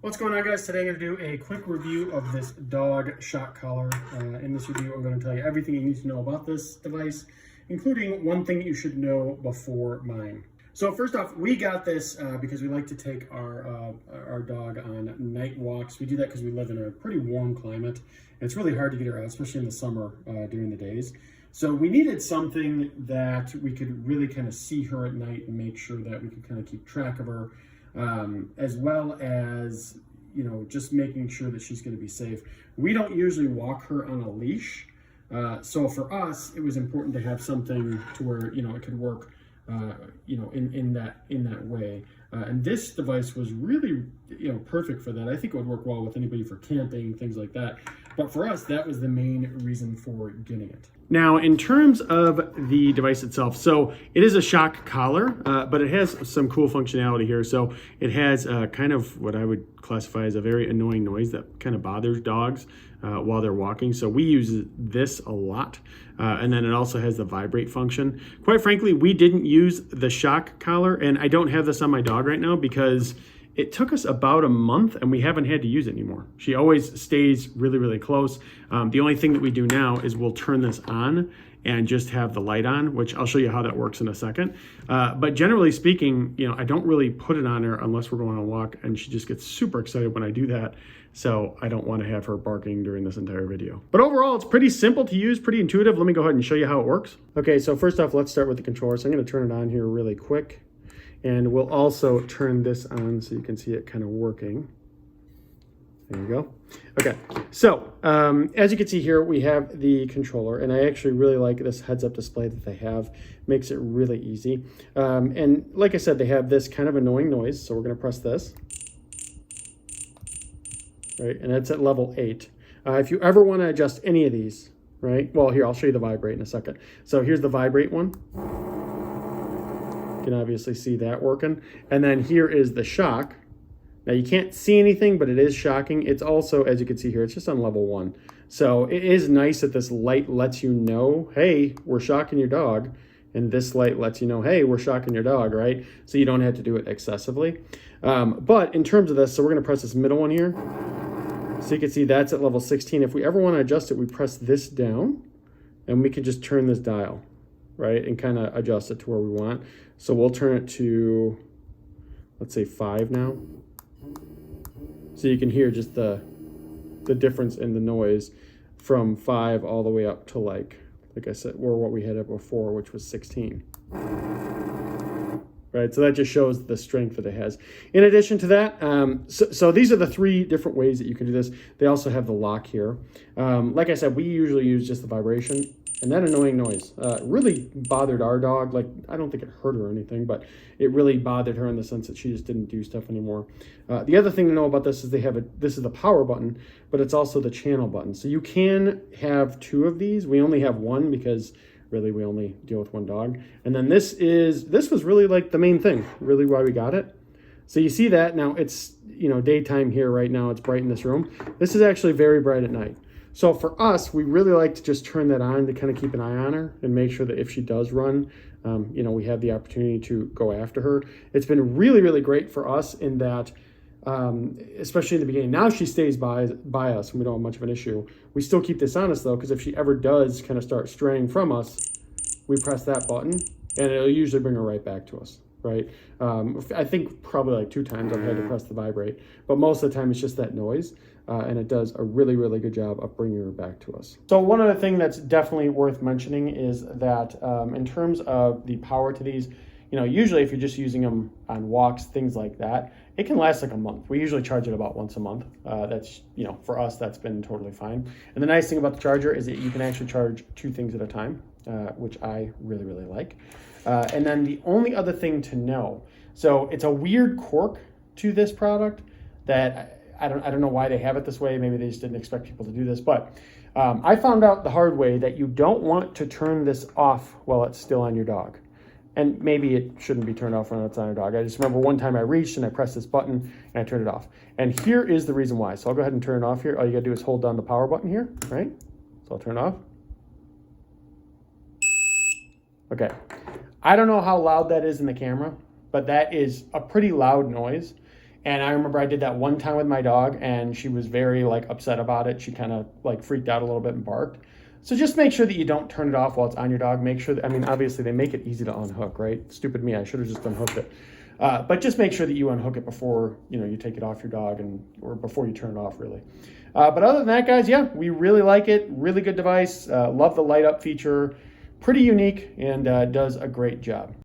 What's going on, guys? Today I'm going to do a quick review of this dog shock collar. In this review, I'm going to tell you everything you need to know about this device, including one thing you should know before mine. So first off, we got this because we like to take our dog on night walks. We do that because we live in a pretty warm climate, and it's really hard to get her out, especially in the summer during the days. So we needed something that we could really kind of see her at night and make sure that we could kind of keep track of her. As well as, you know, just making sure that she's going to be safe. We don't usually walk her on a leash. So for us, it was important to have something to where, you know, it could work, you know, in that way. And this device was really, you know, perfect for that. I think it would work well with anybody for camping, things like that. But for us, that was the main reason for getting it. Now, in terms of the device itself, so it is a shock collar, but it has some cool functionality here. So it has kind of what I would classify as a very annoying noise that kind of bothers dogs while they're walking. So we use this a lot. And then it also has the vibrate function. Quite frankly, we didn't use the shock collar, and I don't have this on my dog right now because it took us about a month and we haven't had to use it anymore. She always stays really, really close. The only thing that we do now is we'll turn this on and just have the light on, which I'll show you how that works in a second. But generally speaking, you know, I don't really put it on her unless we're going on a walk, and she just gets super excited when I do that. So I don't want to have her barking during this entire video. But overall, it's pretty simple to use, pretty intuitive. Let me go ahead and show you how it works. Okay, so first off, let's start with the controller. So I'm going to turn it on here really quick. And we'll also turn this on so you can see it kind of working. There you go. Okay, so as you can see here, we have the controller, and I actually really like this heads-up display that they have. Makes it really easy. And like I said, they have this kind of annoying noise, so we're going to press this. Right, and that's at level 8. If you ever want to adjust any of these, right? Well, here, I'll show you the vibrate in a second. So here's the vibrate one. You can obviously see that working. And then here is the shock. Now you can't see anything, but it is shocking. It's also, as you can see here, it's just on level 1. So it is nice that this light lets you know, hey, we're shocking your dog. And this light lets you know, hey, we're shocking your dog, right? So you don't have to do it excessively. But in terms of this, so we're gonna press this middle one here. So you can see that's at level 16. If we ever wanna adjust it, we press this down and we can just turn this dial, right? And kind of adjust it to where we want. So we'll turn it to, let's say 5 now. So you can hear just the difference in the noise from 5 all the way up to like I said, or what we had up before, which was 16. Right, so that just shows the strength that it has. In addition to that, so these are the 3 different ways that you can do this. They also have the lock here. Like I said, we usually use just the vibration. And that annoying noise really bothered our dog. Like, I don't think it hurt her or anything, but it really bothered her in the sense that she just didn't do stuff anymore. The other thing to know about this is this is the power button, but it's also the channel button. So you can have 2 of these. We only have 1 because really we only deal with 1 dog. And then this was really like the main thing, really why we got it. So you see that now it's, you know, daytime here right now. It's bright in this room. This is actually very bright at night. So for us, we really like to just turn that on to kind of keep an eye on her and make sure that if she does run, you know, we have the opportunity to go after her. It's been really, really great for us in that, especially in the beginning. Now she stays by us and we don't have much of an issue. We still keep this on us though, because if she ever does kind of start straying from us, we press that button and it'll usually bring her right back to us. Right? I think probably like 2 times I've had to press the vibrate, but most of the time it's just that noise. And it does a really, really good job of bringing her back to us. So one other thing that's definitely worth mentioning is that in terms of the power to these, you know, usually if you're just using them on walks, things like that, it can last like a month. We usually charge it about once a month. That's, you know, for us, that's been totally fine. And the nice thing about the charger is that you can actually charge 2 things at a time, which I really, really like. And then the only other thing to know, so it's a weird quirk to this product that I don't know why they have it this way. Maybe they just didn't expect people to do this, but I found out the hard way that you don't want to turn this off while it's still on your dog. And maybe it shouldn't be turned off when it's on your dog. I just remember one time I reached and I pressed this button and I turned it off. And here is the reason why. So I'll go ahead and turn it off here. All you gotta do is hold down the power button here, right? So I'll turn it off. Okay. I don't know how loud that is in the camera, but that is a pretty loud noise. And I remember I did that one time with my dog, and she was very like upset about it. She kind of like freaked out a little bit and barked. So just make sure that you don't turn it off while it's on your dog. Make sure that, I mean, obviously they make it easy to unhook, right? Stupid me, I should have just unhooked it. But just make sure that you unhook it before, you know, you take it off your dog, or before you turn it off, really. But other than that, guys, yeah, we really like it. Really good device. Love the light up feature. Pretty unique, and does a great job.